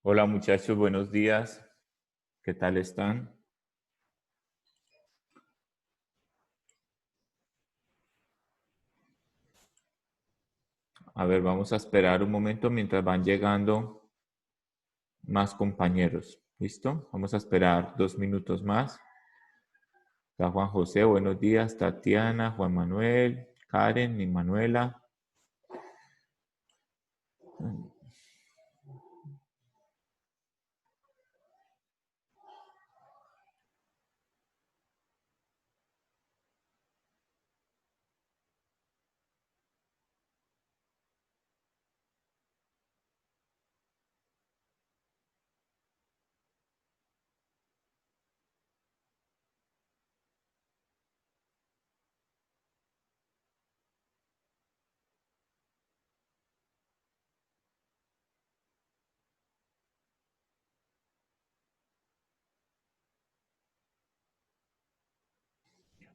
Hola muchachos, buenos días. ¿Qué tal están? A ver, vamos a esperar un momento mientras van llegando más compañeros. ¿Listo? Vamos a esperar 2 minutos más. Está Juan José, buenos días. Tatiana, Juan Manuel, Karen y Manuela.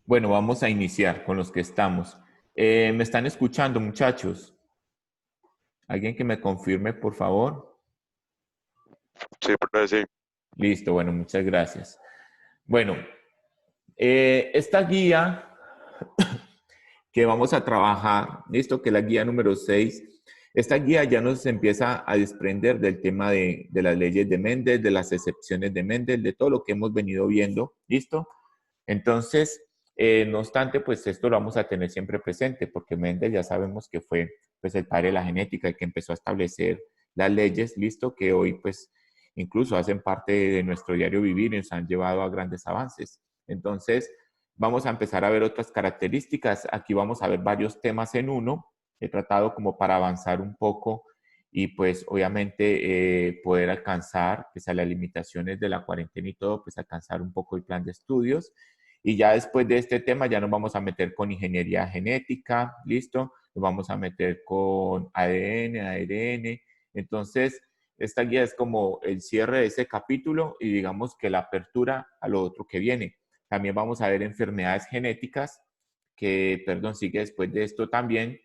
Bueno, vamos a iniciar con los que estamos. ¿Me están escuchando, muchachos? ¿Alguien que me confirme, por favor? Sí, profe, sí. Listo, bueno, muchas gracias. Bueno, esta guía que vamos a trabajar, listo, que es la guía número 6. Esta guía ya nos empieza a desprender del tema de las leyes de Mendel, de las excepciones de Mendel, de todo lo que hemos venido viendo, listo. Entonces, no obstante, pues esto lo vamos a tener siempre presente, porque Mendel ya sabemos que fue pues el padre de la genética, el que empezó a establecer las leyes, listo, que hoy pues incluso hacen parte de nuestro diario vivir y nos han llevado a grandes avances. Entonces, vamos a empezar a ver otras características. Aquí vamos a ver varios temas en uno. He tratado como para avanzar un poco y pues obviamente poder alcanzar, pese a las limitaciones de la cuarentena y todo, pues alcanzar un poco el plan de estudios. Y ya después de este tema ya nos vamos a meter con ingeniería genética, ¿listo? Nos vamos a meter con ADN, ARN. Entonces, esta guía es como el cierre de ese capítulo y digamos que la apertura a lo otro que viene. También vamos a ver enfermedades genéticas, que, perdón, sigue después de esto también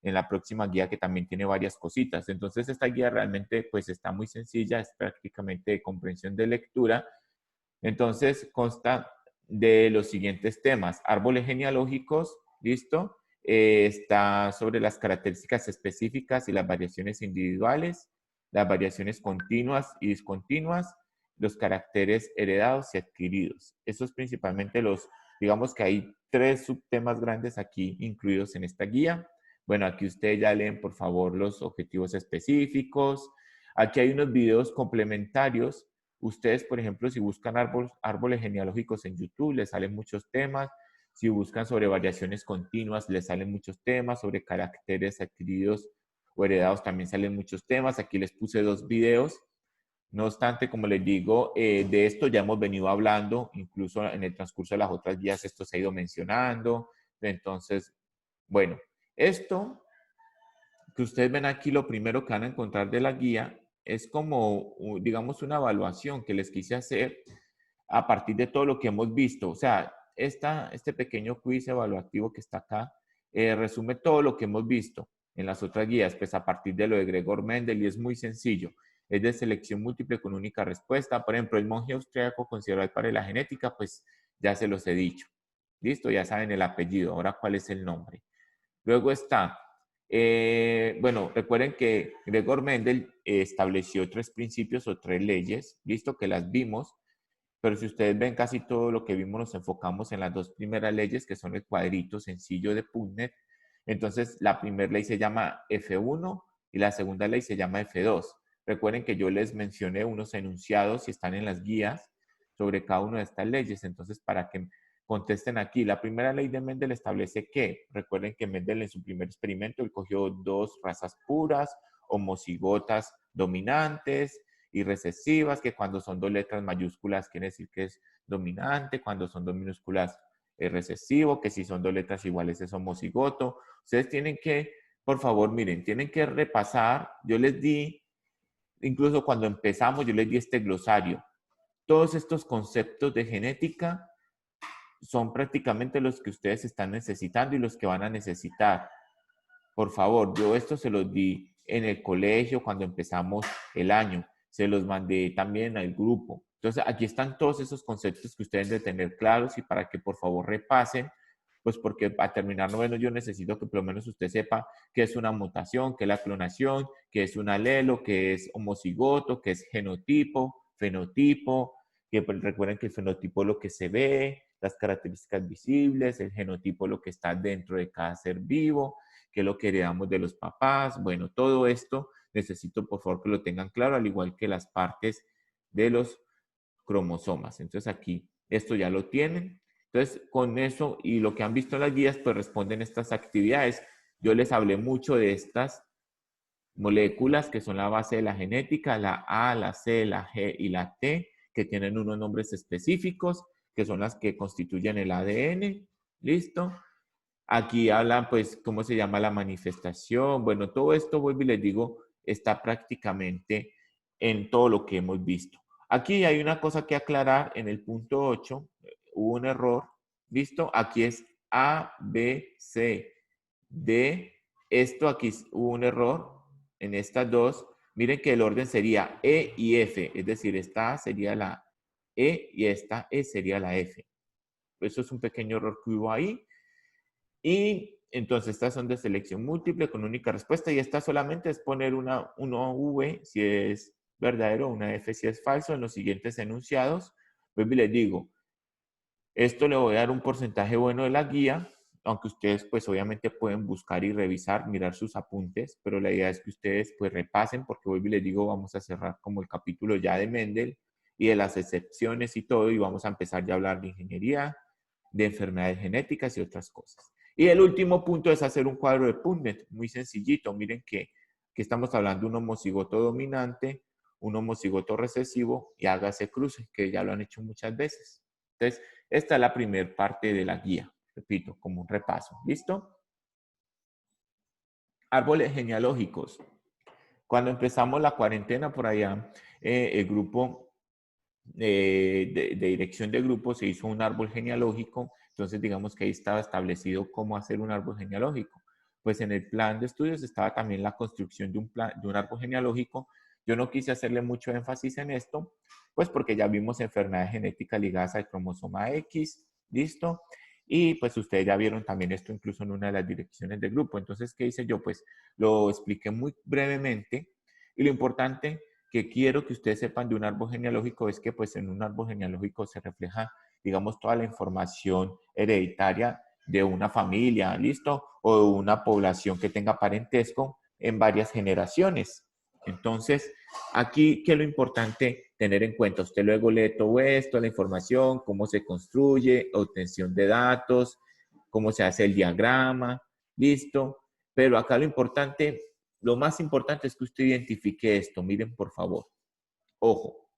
en la próxima guía que también tiene varias cositas. Entonces esta guía realmente pues está muy sencilla, es prácticamente de comprensión de lectura. Entonces consta de los siguientes temas: árboles genealógicos, ¿listo? Está sobre las características específicas y las variaciones individuales, las variaciones continuas y discontinuas, los caracteres heredados y adquiridos. Esos principalmente los, digamos que hay 3 subtemas grandes aquí incluidos en esta guía. Bueno, aquí ustedes ya leen por favor los objetivos específicos. Aquí hay unos videos complementarios. Ustedes, por ejemplo, si buscan árboles genealógicos en YouTube, les salen muchos temas. Si buscan sobre variaciones continuas, les salen muchos temas. Sobre caracteres adquiridos o heredados también salen muchos temas. Aquí les puse 2 videos. No obstante, como les digo, de esto ya hemos venido hablando, incluso en el transcurso de las otras guías esto se ha ido mencionando. Entonces, bueno, esto que ustedes ven aquí, lo primero que van a encontrar de la guía es como, digamos, una evaluación que les quise hacer a partir de todo lo que hemos visto. O sea, este pequeño quiz evaluativo que está acá resume todo lo que hemos visto en las otras guías, pues a partir de lo de Gregor Mendel, y es muy sencillo. Es de selección múltiple con única respuesta. Por ejemplo, el monje austriaco considerado el padre de la genética, pues ya se los he dicho. Listo, ya saben el apellido. Ahora, ¿cuál es el nombre? Luego está, bueno, recuerden que Gregor Mendel estableció 3 principios o 3 leyes, listo, que las vimos, pero si ustedes ven casi todo lo que vimos nos enfocamos en las 2 primeras leyes, que son el cuadrito sencillo de Punnett. Entonces, la primera ley se llama F1 y la segunda ley se llama F2. Recuerden que yo les mencioné unos enunciados y están en las guías sobre cada una de estas leyes. Entonces, para que contesten aquí, la primera ley de Mendel establece que, recuerden que Mendel en su primer experimento, él cogió 2 razas puras, homocigotas dominantes y recesivas, que cuando son 2 letras mayúsculas quiere decir que es dominante, cuando son 2 minúsculas es recesivo, que si son 2 letras iguales es homocigoto. Ustedes tienen que, por favor, miren, tienen que repasar. Yo les di, incluso cuando empezamos, yo les di este glosario. Todos estos conceptos de genética son prácticamente los que ustedes están necesitando y los que van a necesitar. Por favor, yo esto se los di en el colegio cuando empezamos el año. se los mandé también al grupo. Entonces, aquí están todos esos conceptos que ustedes deben tener claros y para que por favor repasen, pues porque para terminar noveno yo necesito que por lo menos usted sepa qué es una mutación, qué es la clonación, qué es un alelo, qué es homocigoto, qué es genotipo, fenotipo, que pues, recuerden que el fenotipo es lo que se ve, las características visibles, el genotipo es lo que está dentro de cada ser vivo, que es lo que heredamos de los papás. Bueno, todo esto necesito por favor que lo tengan claro, al igual que las partes de los cromosomas. Entonces aquí esto ya lo tienen. Entonces con eso y lo que han visto en las guías, pues responden estas actividades. Yo les hablé mucho de estas moléculas que son la base de la genética, la A, la C, la G y la T, que tienen unos nombres específicos, que son las que constituyen el ADN. ¿Listo? Aquí hablan, pues, cómo se llama la manifestación. Bueno, todo esto, vuelvo y les digo, está prácticamente en todo lo que hemos visto. Aquí hay una cosa que aclarar en el punto 8. Hubo un error. ¿Listo? Aquí es A, B, C, D. Esto aquí hubo un error en estas dos. Miren que el orden sería E y F. Es decir, esta A sería la E y esta E sería la F. Eso es un pequeño error que hubo ahí. Y entonces estas son de selección múltiple con única respuesta y esta solamente es poner una V si es verdadero, una F si es falso en los siguientes enunciados. Pues les digo, esto le voy a dar un porcentaje bueno de la guía, aunque ustedes pues obviamente pueden buscar y revisar, mirar sus apuntes, pero la idea es que ustedes pues repasen porque hoy les digo vamos a cerrar como el capítulo ya de Mendel y de las excepciones y todo y vamos a empezar ya a hablar de ingeniería, de enfermedades genéticas y otras cosas. Y el último punto es hacer un cuadro de Punnett, muy sencillito. Miren que estamos hablando de un homocigoto dominante, un homocigoto recesivo y hágase cruce, que ya lo han hecho muchas veces. Entonces, esta es la primera parte de la guía, repito, como un repaso. ¿Listo? Árboles genealógicos. Cuando empezamos la cuarentena por allá, el grupo de dirección de grupo se hizo un árbol genealógico, entonces digamos que ahí estaba establecido cómo hacer un árbol genealógico. Pues en el plan de estudios estaba también la construcción de un árbol genealógico. Yo no quise hacerle mucho énfasis en esto, pues porque ya vimos enfermedades genéticas ligadas al cromosoma X, ¿listo? Y pues ustedes ya vieron también esto incluso en una de las direcciones del grupo. Entonces, ¿qué hice yo? Pues lo expliqué muy brevemente y lo importante que quiero que ustedes sepan de un árbol genealógico es que pues en un árbol genealógico se refleja, digamos, toda la información hereditaria de una familia, ¿listo? O de una población que tenga parentesco en varias generaciones. Entonces, aquí, ¿qué es lo importante tener en cuenta? Usted luego lee todo esto, la información, cómo se construye, obtención de datos, cómo se hace el diagrama, ¿listo? Pero acá lo importante, lo más importante es que usted identifique esto. Miren, por favor. Ojo,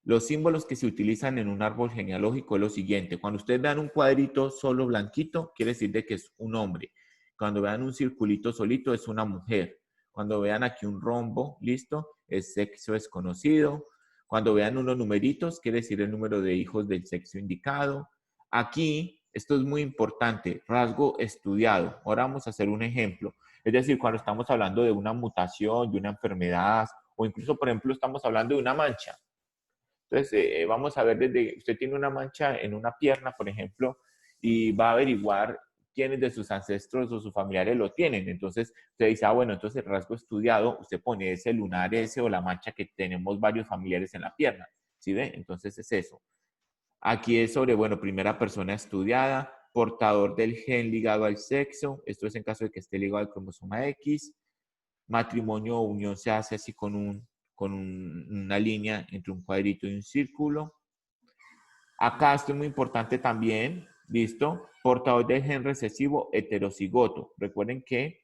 los símbolos que se utilizan en un árbol genealógico es lo siguiente. Cuando ustedes vean un cuadrito solo blanquito, quiere decir de que es un hombre. Cuando vean un circulito solito, es una mujer. Cuando vean aquí un rombo, listo, es sexo desconocido. Cuando vean unos numeritos, quiere decir el número de hijos del sexo indicado. Aquí, esto es muy importante, rasgo estudiado. Ahora vamos a hacer un ejemplo. Es decir, cuando estamos hablando de una mutación, de una enfermedad, o incluso, por ejemplo, estamos hablando de una mancha. Entonces, vamos a ver desde, usted tiene una mancha en una pierna, por ejemplo, y va a averiguar quiénes de sus ancestros o sus familiares lo tienen. Entonces, usted dice, ah, bueno, entonces el rasgo estudiado, usted pone ese lunar ese o la mancha que tenemos varios familiares en la pierna. ¿Sí ve? Entonces es eso. Aquí es sobre, bueno, primera persona estudiada, portador del gen ligado al sexo, esto es en caso de que esté ligado al cromosoma X, matrimonio o unión se hace así con una línea entre un cuadrito y un círculo. Acá esto es muy importante también, ¿listo? Portador del gen recesivo heterocigoto. Recuerden que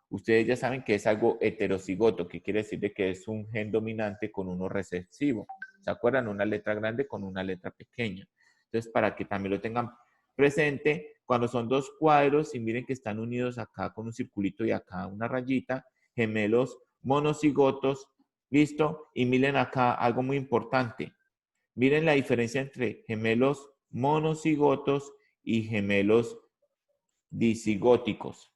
ustedes ya saben que es algo heterocigoto, que quiere decir de que es un gen dominante con uno recesivo. ¿Se acuerdan? Una letra grande con una letra pequeña. Entonces, para que también lo tengan presente, cuando son dos cuadros y miren que están unidos acá con un circulito y acá una rayita, gemelos monocigotos, ¿listo? Y miren acá algo muy importante. Miren la diferencia entre gemelos monocigotos y gemelos disigóticos.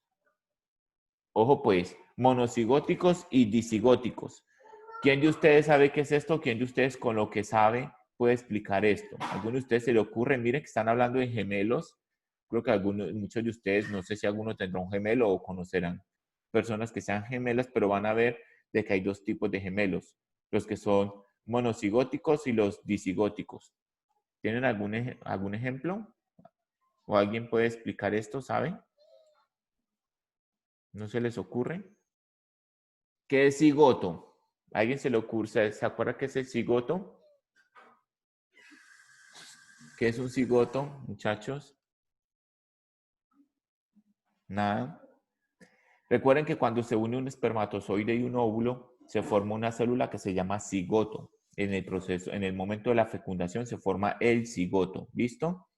Ojo pues, monocigóticos y disigóticos. ¿Quién de ustedes sabe qué es esto? ¿Quién de ustedes con lo que sabe puede explicar esto? ¿Alguno de ustedes se le ocurre? Miren que están hablando de gemelos. Creo que muchos de ustedes, no sé si alguno tendrá un gemelo o conocerán personas que sean gemelas, pero van a ver de que hay dos tipos de gemelos, los que son monocigóticos y los disigóticos. ¿Tienen algún ejemplo? ¿O alguien puede explicar esto, sabe? ¿No se les ocurre? ¿Qué es cigoto? ¿A alguien se le ocurre? ¿Se acuerda qué es el cigoto? ¿Qué es un cigoto, muchachos? Nada. Recuerden que cuando se une un espermatozoide y un óvulo, se forma una célula que se llama cigoto. En el proceso, en el momento de la fecundación se forma el cigoto. ¿Listo?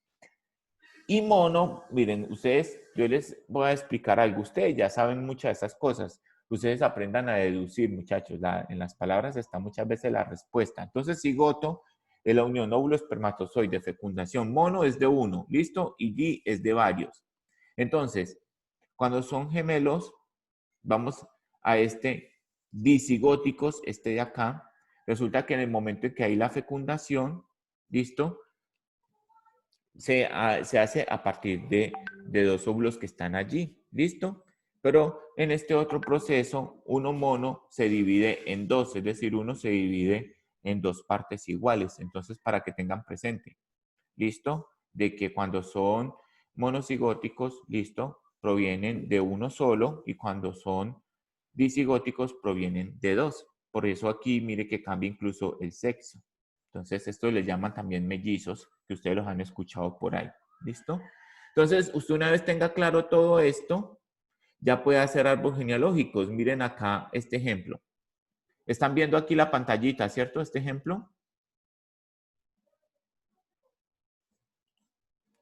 Y mono, miren, ustedes, yo les voy a explicar algo. Ustedes ya saben muchas de estas cosas. Ustedes aprendan a deducir, muchachos. En las palabras está muchas veces la respuesta. Entonces, cigoto es la unión óvulo-espermatozoide, fecundación. Mono es de uno, ¿listo? Y di es de varios. Entonces, cuando son gemelos, vamos a este disigóticos, este de acá. Resulta que en el momento en que hay la fecundación, ¿listo? Se hace a partir de dos óvulos que están allí, ¿listo? Pero en este otro proceso, uno mono se divide en dos, es decir, uno se divide en dos partes iguales. Entonces, para que tengan presente, ¿listo? De que cuando son monocigóticos, ¿listo? Provienen de uno solo y cuando son disigóticos provienen de dos. Por eso aquí mire que cambia incluso el sexo. Entonces, esto le llaman también mellizos, que ustedes los han escuchado por ahí. ¿Listo? Entonces, usted una vez tenga claro todo esto, ya puede hacer árboles genealógicos. Miren acá este ejemplo. Están viendo aquí la pantallita, ¿cierto? Este ejemplo.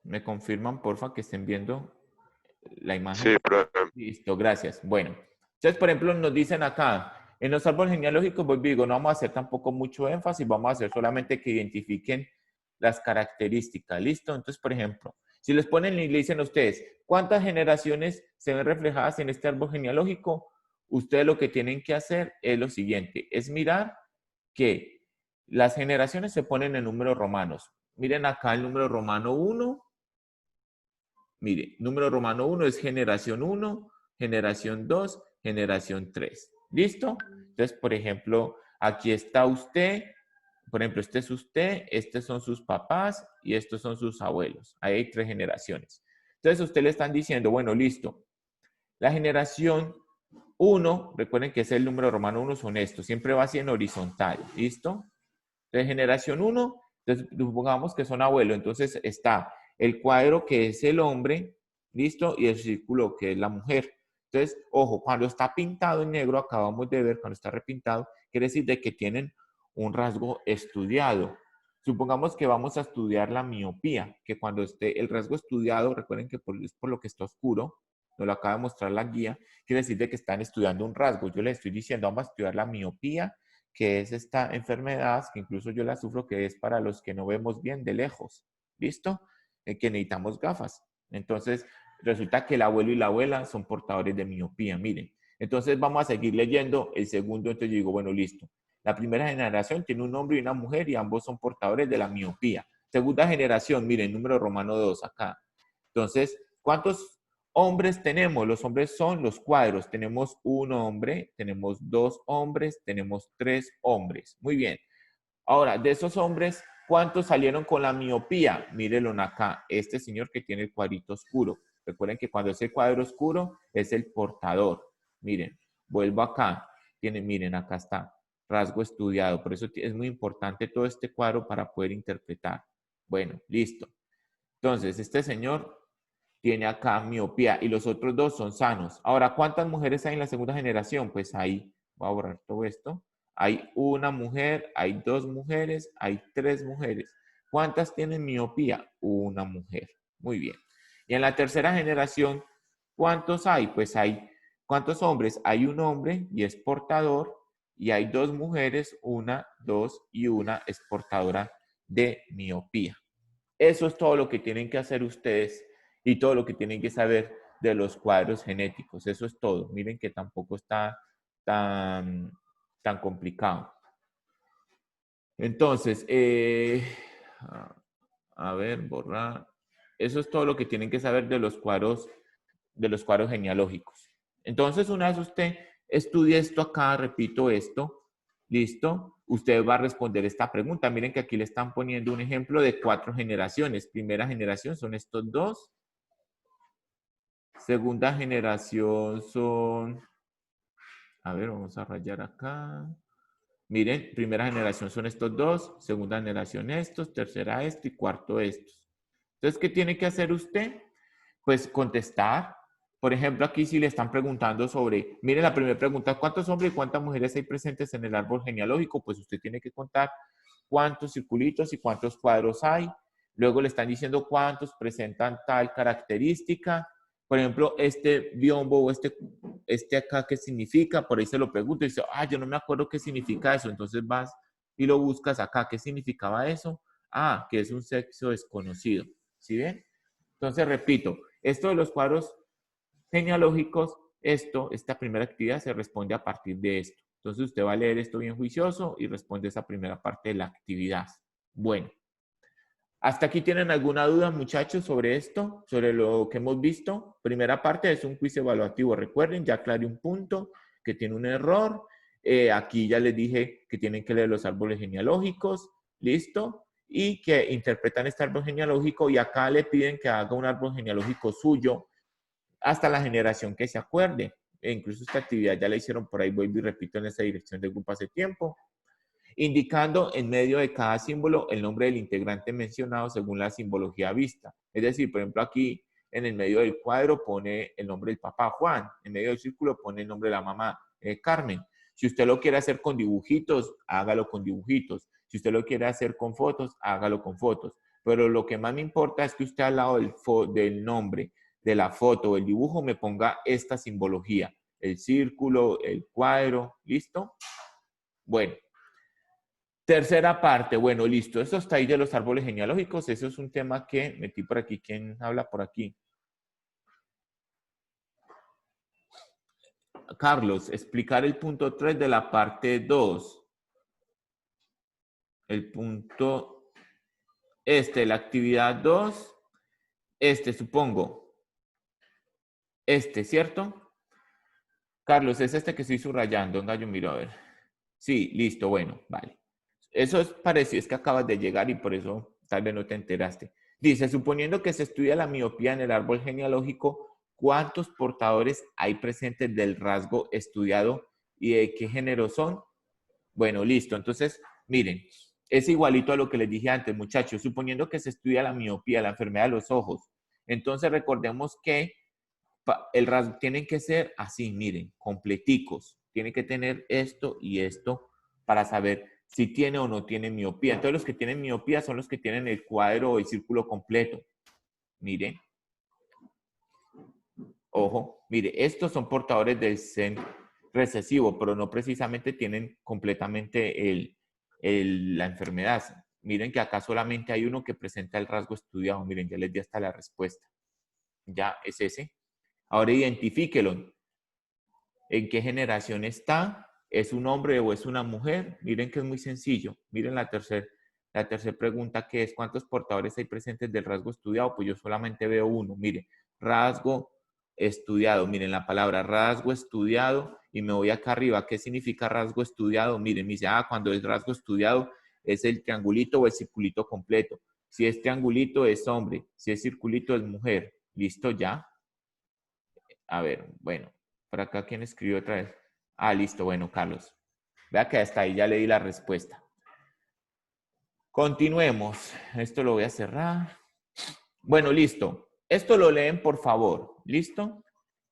¿Me confirman, porfa, que estén viendo la imagen? Sí, profe. Listo, gracias. Bueno, entonces, por ejemplo, nos dicen acá, en los árboles genealógicos, pues digo, no vamos a hacer tampoco mucho énfasis, vamos a hacer solamente que identifiquen las características, ¿listo? Entonces, por ejemplo, si les ponen y le dicen a ustedes, ¿cuántas generaciones se ven reflejadas en este árbol genealógico? Ustedes lo que tienen que hacer es lo siguiente, es mirar que las generaciones se ponen en números romanos. Miren acá el número romano 1. Mire, número romano 1 es generación 1, generación 2, generación 3. ¿Listo? Entonces, por ejemplo, aquí está usted, por ejemplo, este es usted, estos son sus papás y estos son sus abuelos. Ahí hay 3 generaciones. Entonces, a usted le están diciendo, bueno, listo. La generación 1, recuerden que es el número romano 1, son estos. Siempre va así en horizontal. ¿Listo? Entonces, generación 1, entonces, supongamos que son abuelos. Entonces, está el cuadro que es el hombre, ¿listo? Y el círculo que es la mujer. Entonces, ojo, cuando está pintado en negro, acabamos de ver, cuando está repintado, quiere decir de que tienen un rasgo estudiado. Supongamos que vamos a estudiar la miopía, que cuando esté el rasgo estudiado, recuerden que es por lo que está oscuro, nos lo acaba de mostrar la guía, quiere decir de que están estudiando un rasgo. Yo les estoy diciendo, vamos a estudiar la miopía, que es esta enfermedad, que incluso yo la sufro, que es para los que no vemos bien de lejos. ¿Listo? Que necesitamos gafas. Entonces, resulta que el abuelo y la abuela son portadores de miopía, miren. Entonces, vamos a seguir leyendo el segundo. Entonces, yo digo, bueno, listo. La primera generación tiene un hombre y una mujer y ambos son portadores de la miopía. Segunda generación, miren, número romano 2 acá. Entonces, ¿cuántos hombres tenemos? Los hombres son los cuadros. Tenemos un hombre, tenemos 2 hombres, tenemos 3 hombres. Muy bien. Ahora, de esos hombres, ¿cuántos salieron con la miopía? Mírenlo acá, este señor que tiene el cuadrito oscuro. Recuerden que cuando es el cuadro oscuro, es el portador. Miren, vuelvo acá. Miren, acá está, rasgo estudiado. Por eso es muy importante todo este cuadro para poder interpretar. Bueno, listo. Entonces, este señor tiene acá miopía y los otros 2 son sanos. Ahora, ¿cuántas mujeres hay en la segunda generación? Pues ahí, voy a borrar todo esto. Hay una mujer, hay 2 mujeres, hay 3 mujeres. ¿Cuántas tienen miopía? Una mujer. Muy bien. Y en la tercera generación, ¿cuántos hay? Pues hay, ¿cuántos hombres? Hay un hombre y es portador y hay 2 mujeres, una, 2 y una es portadora de miopía. Eso es todo lo que tienen que hacer ustedes y todo lo que tienen que saber de los cuadros genéticos. Eso es todo. Miren que tampoco está tan tan complicado. Entonces, a ver, borrar. Eso es todo lo que tienen que saber de los cuadros genealógicos. Entonces, una vez usted estudie esto acá, repito esto, listo, usted va a responder esta pregunta. Miren que aquí le están poniendo un ejemplo de 4 generaciones. Primera generación son estos 2. Segunda generación son, a ver, vamos a rayar acá. Miren, primera generación son estos 2, segunda generación estos, tercera esto y cuarto estos. Entonces, ¿qué tiene que hacer usted? Pues contestar. Por ejemplo, aquí si le están preguntando sobre, miren la primera pregunta, ¿cuántos hombres y cuántas mujeres hay presentes en el árbol genealógico? Pues usted tiene que contar cuántos circulitos y cuántos cuadros hay. Luego le están diciendo cuántos presentan tal característica. Por ejemplo, este biombo o este acá, ¿qué significa? Por ahí se lo pregunto y dice, yo no me acuerdo qué significa eso. Entonces vas y lo buscas acá. ¿Qué significaba eso? Que es un sexo desconocido. ¿Sí ven? Entonces, repito, esto de los cuadros genealógicos, esta primera actividad se responde a partir de esto. Entonces, usted va a leer esto bien juicioso y responde esa primera parte de la actividad. Bueno, ¿hasta aquí tienen alguna duda, muchachos, sobre esto, sobre lo que hemos visto? Primera parte es un quiz evaluativo. Recuerden, ya aclaré un punto que tiene un error. Aquí ya les dije que tienen que leer los árboles genealógicos. ¿Listo? Y que interpretan este árbol genealógico y acá le piden que haga un árbol genealógico suyo hasta la generación que se acuerde. E incluso esta actividad ya la hicieron por ahí, vuelvo y repito, en esa dirección del grupo hace tiempo, indicando en medio de cada símbolo el nombre del integrante mencionado según la simbología vista. Es decir, por ejemplo, aquí en el medio del cuadro pone el nombre del papá Juan, en medio del círculo pone el nombre de la mamá Carmen. Si usted lo quiere hacer con dibujitos, hágalo con dibujitos. Si usted lo quiere hacer con fotos, hágalo con fotos. Pero lo que más me importa es que usted al lado del nombre, de la foto o el dibujo me ponga esta simbología. El círculo, el cuadro, ¿listo? Bueno. Tercera parte, bueno, listo. Eso está ahí de los árboles genealógicos. Eso es un tema que metí por aquí. ¿Quién habla por aquí? Carlos, explicar el punto 3 de la parte 2. El punto, la actividad 2, supongo. ¿Cierto? Carlos, es este que estoy subrayando. Venga, yo miro a ver. Sí, listo, bueno, vale. Eso es parecido, es que acabas de llegar y por eso tal vez no te enteraste. Dice, suponiendo que se estudia la miopía en el árbol genealógico, ¿cuántos portadores hay presentes del rasgo estudiado y de qué género son? Bueno, listo. Entonces, miren, es igualito a lo que les dije antes, muchachos. Suponiendo que se estudia la miopía, la enfermedad de los ojos. Entonces, recordemos que el rasgo tienen que ser así, miren, completicos. Tienen que tener esto y esto para saber si tiene o no tiene miopía. Entonces, los que tienen miopía son los que tienen el cuadro o el círculo completo. Miren. Ojo, mire, estos son portadores del SEN recesivo, pero no precisamente tienen completamente la enfermedad. Miren que acá solamente hay uno que presenta el rasgo estudiado. Miren, ya les di hasta la respuesta. Ya es ese. Ahora identifíquelo. ¿En qué generación está? ¿Es un hombre o es una mujer? Miren que es muy sencillo. Miren la tercera pregunta que es, ¿cuántos portadores hay presentes del rasgo estudiado? Pues yo solamente veo uno. Miren, rasgo estudiado. Miren la palabra rasgo estudiado y me voy acá arriba. ¿Qué significa rasgo estudiado? Miren, me dice, cuando es rasgo estudiado es el triangulito o el circulito completo. Si es triangulito es hombre, si es circulito es mujer. ¿Listo ya? A ver, bueno, por acá, ¿quién escribió otra vez? Listo, bueno, Carlos. Vea que hasta ahí ya le di la respuesta. Continuemos. Esto lo voy a cerrar. Bueno, listo. Esto lo leen, por favor. ¿Listo?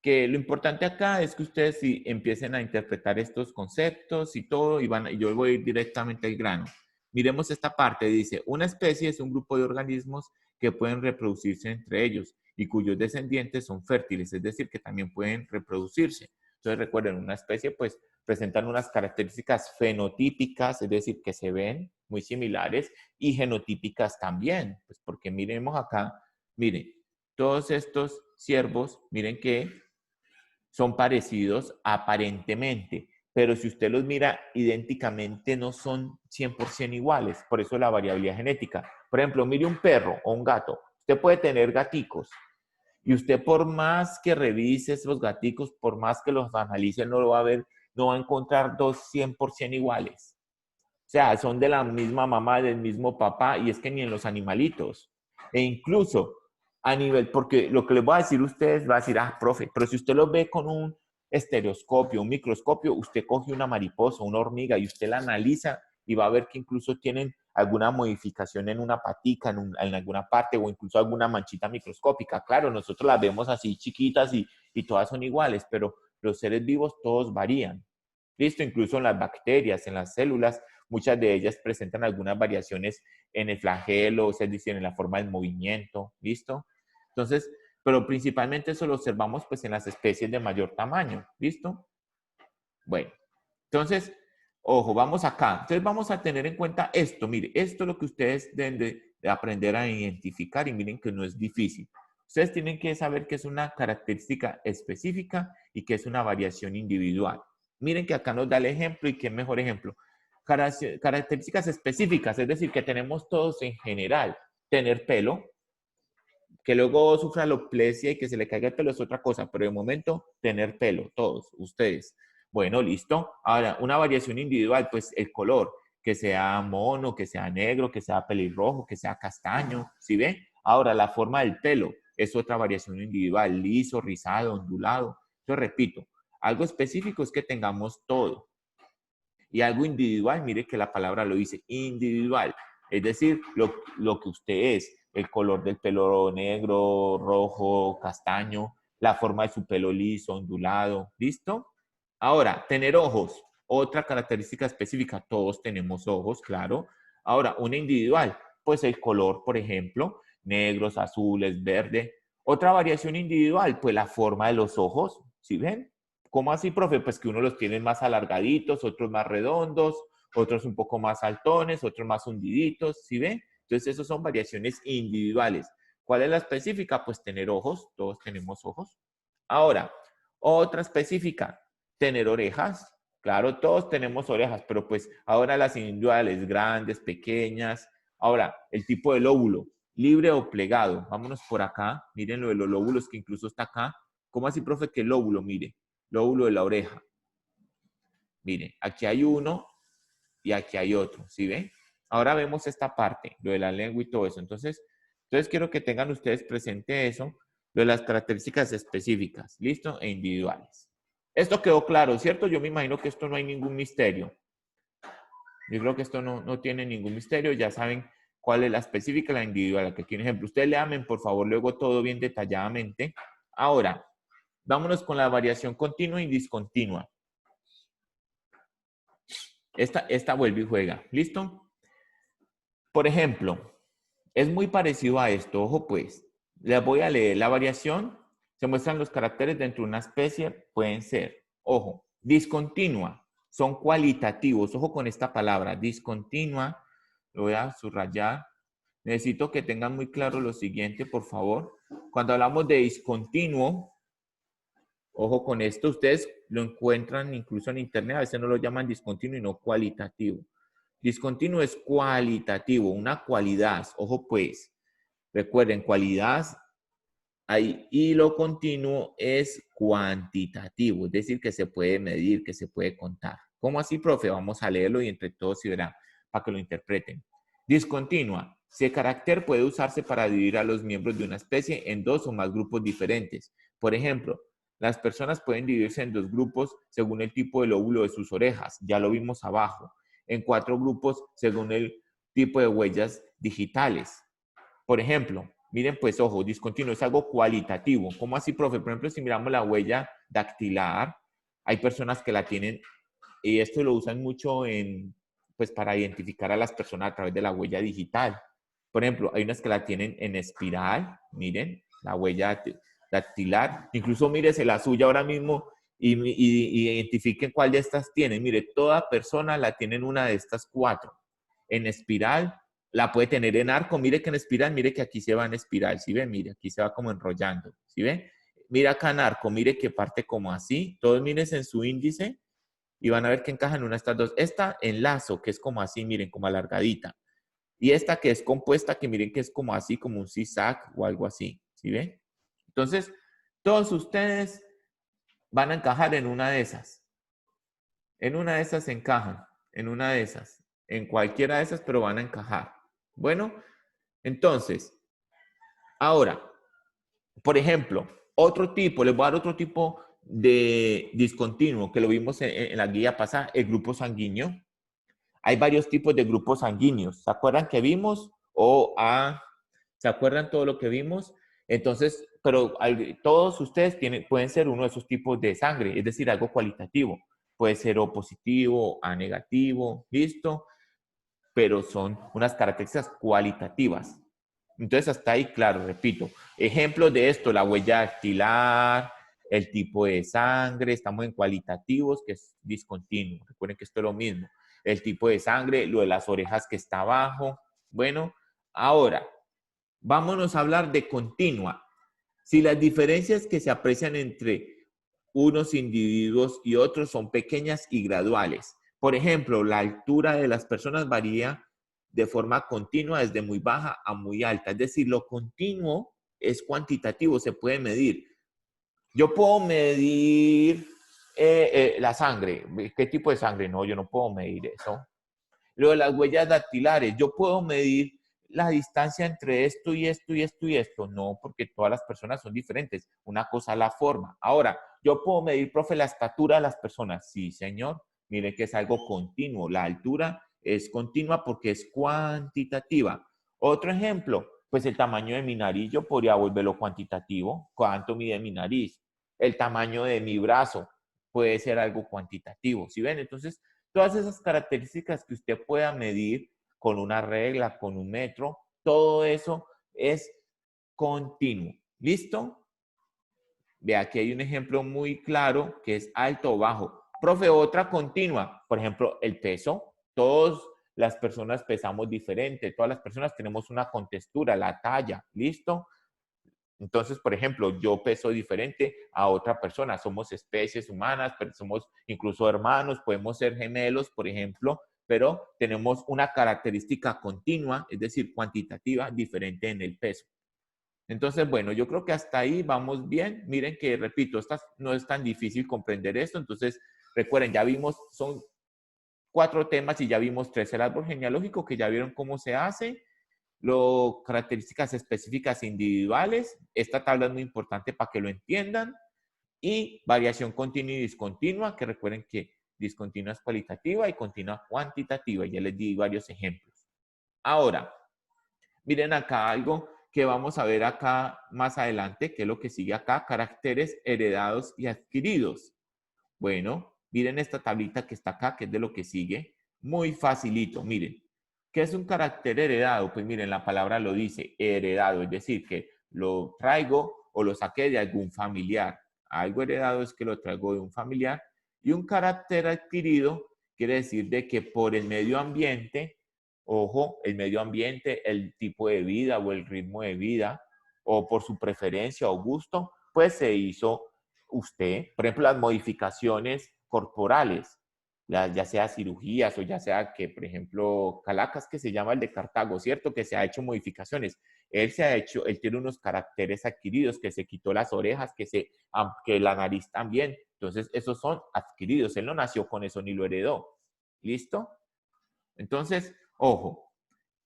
Que lo importante acá es que ustedes sí empiecen a interpretar estos conceptos y todo, y yo voy a ir directamente al grano. Miremos esta parte. Dice, una especie es un grupo de organismos que pueden reproducirse entre ellos y cuyos descendientes son fértiles, es decir, que también pueden reproducirse. Entonces, recuerden, una especie, pues, presentan unas características fenotípicas, es decir, que se ven muy similares, y genotípicas también, pues, porque miremos acá, miren, todos estos ciervos, miren que son parecidos aparentemente, pero si usted los mira idénticamente no son 100% iguales, por eso la variabilidad genética. Por ejemplo, mire un perro o un gato, usted puede tener gaticos y usted por más que revise esos gaticos, por más que los analice, no lo va a ver, no va a encontrar dos 100% iguales. O sea, son de la misma mamá, del mismo papá, y es que ni en los animalitos. E incluso a nivel, porque lo que les voy a decir a ustedes, va a decir, ah, profe, pero si usted lo ve con un estereoscopio, un microscopio, usted coge una mariposa, una hormiga, y usted la analiza y va a ver que incluso tienen alguna modificación en una patica, en alguna parte, o incluso alguna manchita microscópica. Claro, nosotros las vemos así chiquitas y todas son iguales, pero los seres vivos todos varían. ¿Listo? Incluso en las bacterias, en las células, muchas de ellas presentan algunas variaciones en el flagelo, es decir, en la forma del movimiento. ¿Listo? Entonces, pero principalmente eso lo observamos pues en las especies de mayor tamaño. ¿Listo? Bueno, entonces, ojo, vamos acá. Entonces vamos a tener en cuenta esto. Mire, esto es lo que ustedes deben de aprender a identificar y miren que no es difícil. Ustedes tienen que saber que es una característica específica y que es una variación individual. Miren que acá nos da el ejemplo y qué mejor ejemplo. Características específicas, es decir, que tenemos todos en general. Tener pelo, que luego sufra alopecia y que se le caiga el pelo es otra cosa, pero de momento tener pelo, todos, ustedes. Bueno, listo. Ahora, una variación individual, pues el color, que sea mono, que sea negro, que sea pelirrojo, que sea castaño, ¿sí ven? Ahora, la forma del pelo es otra variación individual, liso, rizado, ondulado. Yo repito, algo específico es que tengamos todo. Y algo individual, mire que la palabra lo dice, individual. Es decir, lo que usted es, el color del pelo negro, rojo, castaño, la forma de su pelo liso, ondulado, ¿listo? Ahora, tener ojos, otra característica específica, todos tenemos ojos, claro. Ahora, una individual, pues el color, por ejemplo, negros, azules, verde. Otra variación individual, pues la forma de los ojos, ¿sí ven? ¿Cómo así, profe? Pues que uno los tiene más alargaditos, otros más redondos, otros un poco más altones, otros más hundiditos, ¿sí ven? Entonces, esas son variaciones individuales. ¿Cuál es la específica? Pues tener ojos, todos tenemos ojos. Ahora, otra específica, tener orejas. Claro, todos tenemos orejas, pero pues ahora las individuales, grandes, pequeñas. Ahora, el tipo de lóbulo, libre o plegado. Vámonos por acá, miren lo de los lóbulos que incluso está acá. ¿Cómo así, profe, que el lóbulo? Mire, lóbulo de la oreja. Miren, aquí hay uno y aquí hay otro, ¿sí ven? Ahora vemos esta parte, lo de la lengua y todo eso. Entonces quiero que tengan ustedes presente eso, lo de las características específicas, ¿listo? E individuales. Esto quedó claro, ¿cierto? Yo me imagino que esto no hay ningún misterio. Yo creo que esto no tiene ningún misterio. Ya saben cuál es la específica y la individual. Aquí hay un ejemplo. Ustedes lean, por favor, luego todo bien detalladamente. Ahora, vámonos con la variación continua y discontinua. Esta vuelve y juega. ¿Listo? Por ejemplo, es muy parecido a esto. Ojo pues, les voy a leer la variación. Se muestran los caracteres dentro de una especie. Pueden ser, ojo, discontinua. Son cualitativos. Ojo con esta palabra, discontinua. Lo voy a subrayar. Necesito que tengan muy claro lo siguiente, por favor. Cuando hablamos de discontinuo, ojo con esto, ustedes lo encuentran incluso en internet, a veces no lo llaman discontinuo y no cualitativo. Discontinuo es cualitativo, una cualidad. Ojo pues, recuerden, cualidad hay, y lo continuo es cuantitativo, es decir, que se puede medir, que se puede contar. ¿Cómo así, profe? Vamos a leerlo y entre todos se verán para que lo interpreten. Discontinua. Si el carácter puede usarse para dividir a los miembros de una especie en dos o más grupos diferentes. Por ejemplo, las personas pueden dividirse en dos grupos según el tipo de lóbulo de sus orejas. Ya lo vimos abajo. En cuatro grupos según el tipo de huellas digitales. Por ejemplo, miren pues, ojo, discontinuo es algo cualitativo. ¿Cómo así, profe? Por ejemplo, si miramos la huella dactilar, hay personas que la tienen y esto lo usan mucho pues para identificar a las personas a través de la huella digital. Por ejemplo, hay unas que la tienen en espiral, miren, la huella dactilar. Incluso mírese la suya ahora mismo y identifiquen cuál de estas tienen. Mire, toda persona la tiene en una de estas cuatro. En espiral, la puede tener en arco. Mire que en espiral, mire que aquí se va en espiral. ¿Sí ven? Mire, aquí se va como enrollando. ¿Sí ven? Mira acá en arco, mire que parte como así. Todos mírense en su índice. y van a ver que encajan una de estas dos. Esta en lazo, que es como así, miren, como alargadita. Y esta que es compuesta, que miren que es como así, como un zigzag o algo así. ¿Sí ven? Entonces, todos ustedes van a encajar en una de esas. En una de esas encajan, en una de esas. En cualquiera de esas, pero van a encajar. Bueno, entonces, ahora, por ejemplo, otro tipo, les voy a dar otro tipo de discontinuo que lo vimos en la guía pasada, el grupo sanguíneo. Hay varios tipos de grupos sanguíneos. ¿Se acuerdan que vimos? ¿Se acuerdan todo lo que vimos? Entonces, pero todos ustedes pueden ser uno de esos tipos de sangre, es decir, algo cualitativo. Puede ser O positivo, A negativo, ¿listo? Pero son unas características cualitativas. Entonces, hasta ahí, claro, repito. Ejemplos de esto, la huella dactilar, el tipo de sangre, estamos en cualitativos, que es discontinuo. Recuerden que esto es lo mismo. El tipo de sangre, lo de las orejas que está abajo. Bueno, ahora, vámonos a hablar de continua. Si las diferencias que se aprecian entre unos individuos y otros son pequeñas y graduales. Por ejemplo, la altura de las personas varía de forma continua desde muy baja a muy alta. Es decir, lo continuo es cuantitativo, se puede medir. Yo puedo medir la sangre. ¿Qué tipo de sangre? No, yo no puedo medir eso. Lo de las huellas dactilares, yo puedo medir la distancia entre esto y esto y esto y esto. No, porque todas las personas son diferentes. Una cosa es la forma. Ahora, yo puedo medir, profe, la estatura de las personas. Sí, señor. Mire que es algo continuo. La altura es continua porque es cuantitativa. Otro ejemplo, pues el tamaño de mi nariz, yo podría volverlo cuantitativo. ¿Cuánto mide mi nariz? El tamaño de mi brazo puede ser algo cuantitativo. ¿Sí ven? Entonces, todas esas características que usted pueda medir con una regla, con un metro, todo eso es continuo. ¿Listo? Ve, aquí hay un ejemplo muy claro que es alto o bajo. Profe, otra continua. Por ejemplo, el peso. Todas las personas pesamos diferente. Todas las personas tenemos una contextura, la talla. ¿Listo? Entonces, por ejemplo, yo peso diferente a otra persona. Somos especies humanas, pero somos incluso hermanos, podemos ser gemelos, por ejemplo, pero tenemos una característica continua, es decir, cuantitativa, diferente en el peso. Entonces, bueno, yo creo que hasta ahí vamos bien. Miren que, repito, no es tan difícil comprender esto. Entonces, recuerden, ya vimos, son 4 temas y ya vimos 3. El árbol genealógico, que ya vieron cómo se hace. Características específicas individuales. Esta tabla es muy importante para que lo entiendan. Y variación continua y discontinua, que recuerden que discontinua es cualitativa y continua cuantitativa. Ya les di varios ejemplos. Ahora, miren acá algo que vamos a ver acá más adelante, que es lo que sigue acá, caracteres heredados y adquiridos. Bueno, miren esta tablita que está acá, que es de lo que sigue. Muy facilito, miren. ¿Qué es un carácter heredado? Pues miren, la palabra lo dice, heredado, es decir, que lo traigo o lo saqué de algún familiar. Algo heredado es que lo traigo de un familiar. Y un carácter adquirido quiere decir de que por el medio ambiente, ojo, el medio ambiente, el tipo de vida o el ritmo de vida, o por su preferencia o gusto, pues se hizo usted, por ejemplo, las modificaciones corporales, ya sea cirugías o ya sea que, por ejemplo, Calacas, que se llama el de Cartago, ¿cierto? Que se ha hecho modificaciones. Él tiene unos caracteres adquiridos, que se quitó las orejas, que la nariz también. Entonces, esos son adquiridos. Él no nació con eso ni lo heredó. ¿Listo? Entonces, ojo,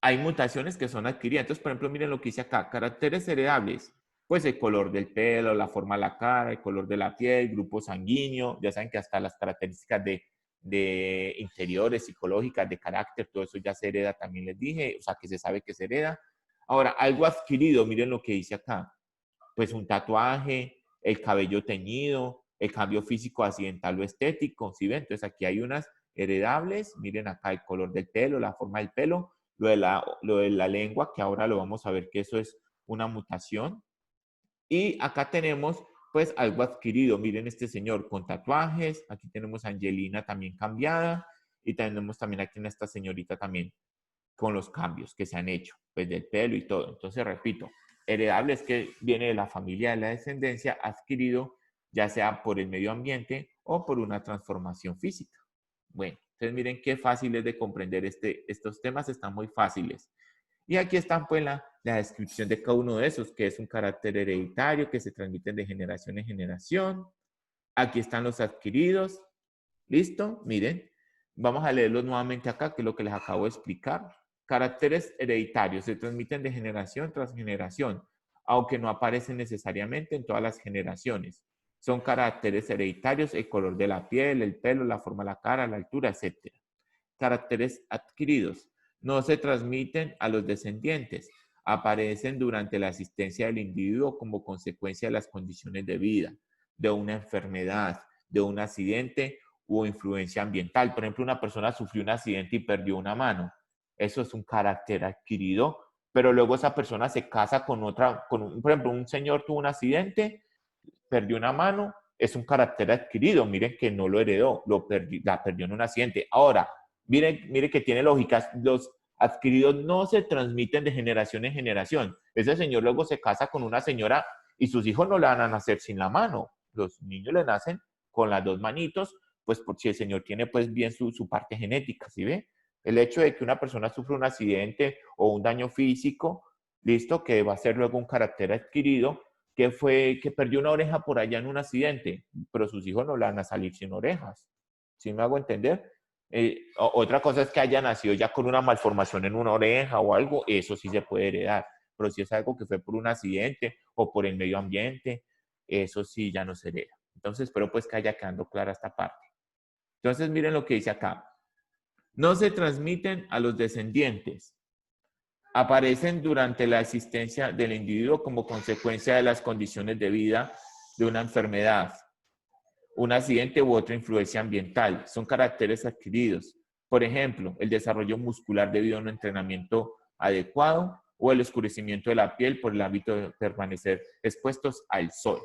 hay mutaciones que son adquiridas. Entonces, por ejemplo, miren lo que dice acá, caracteres heredables. Pues el color del pelo, la forma de la cara, el color de la piel, grupo sanguíneo, ya saben que hasta las características de interiores, psicológicas, de carácter, todo eso ya se hereda, también les dije, o sea, que se sabe que se hereda. Ahora, algo adquirido, miren lo que dice acá, pues un tatuaje, el cabello teñido, el cambio físico accidental o estético, ¿sí ven? Entonces aquí hay unas heredables, miren acá el color del pelo, la forma del pelo, lo de la lengua, que ahora lo vamos a ver que eso es una mutación. Y acá tenemos pues algo adquirido. Miren este señor con tatuajes. Aquí tenemos a Angelina también cambiada. Y tenemos también aquí en esta señorita también con los cambios que se han hecho, pues del pelo y todo. Entonces, repito, heredable es que viene de la familia, de la descendencia, adquirido ya sea por el medio ambiente o por una transformación física. Bueno, entonces miren qué fácil es de comprender estos temas, están muy fáciles. Y aquí están pues la descripción de cada uno de esos, que es un carácter hereditario que se transmiten de generación en generación. Aquí están los adquiridos. ¿Listo? Miren, vamos a leerlos nuevamente acá, que es lo que les acabo de explicar. Caracteres hereditarios se transmiten de generación tras generación, aunque no aparecen necesariamente en todas las generaciones. Son caracteres hereditarios el color de la piel, el pelo, la forma de la cara, la altura, etc. Caracteres adquiridos no se transmiten a los descendientes, aparecen durante la existencia del individuo como consecuencia de las condiciones de vida, de una enfermedad, de un accidente o influencia ambiental. Por ejemplo, una persona sufrió un accidente y perdió una mano. Eso es un carácter adquirido, pero luego esa persona se casa con otra, por ejemplo, un señor tuvo un accidente, perdió una mano, es un carácter adquirido. Miren que no lo heredó, la perdió en un accidente. Ahora, miren que tiene lógica. Los adquiridos no se transmiten de generación en generación. Ese señor luego se casa con una señora y sus hijos no le van a nacer sin la mano. Los niños le nacen con las dos manitos, pues por si el señor tiene pues bien su parte genética, ¿sí ve? El hecho de que una persona sufra un accidente o un daño físico, listo, que va a ser luego un carácter adquirido, que perdió una oreja por allá en un accidente, pero sus hijos no le van a salir sin orejas. ¿Sí me hago entender? Otra cosa es que haya nacido ya con una malformación en una oreja o algo, eso sí se puede heredar. Pero si es algo que fue por un accidente o por el medio ambiente, eso sí ya no se hereda. Entonces, espero pues que haya quedando clara esta parte. Entonces, miren lo que dice acá. No se transmiten a los descendientes. Aparecen durante la existencia del individuo como consecuencia de las condiciones de vida, de una enfermedad, un accidente u otra influencia ambiental. Son caracteres adquiridos. Por ejemplo, el desarrollo muscular debido a un entrenamiento adecuado o el oscurecimiento de la piel por el hábito de permanecer expuestos al sol.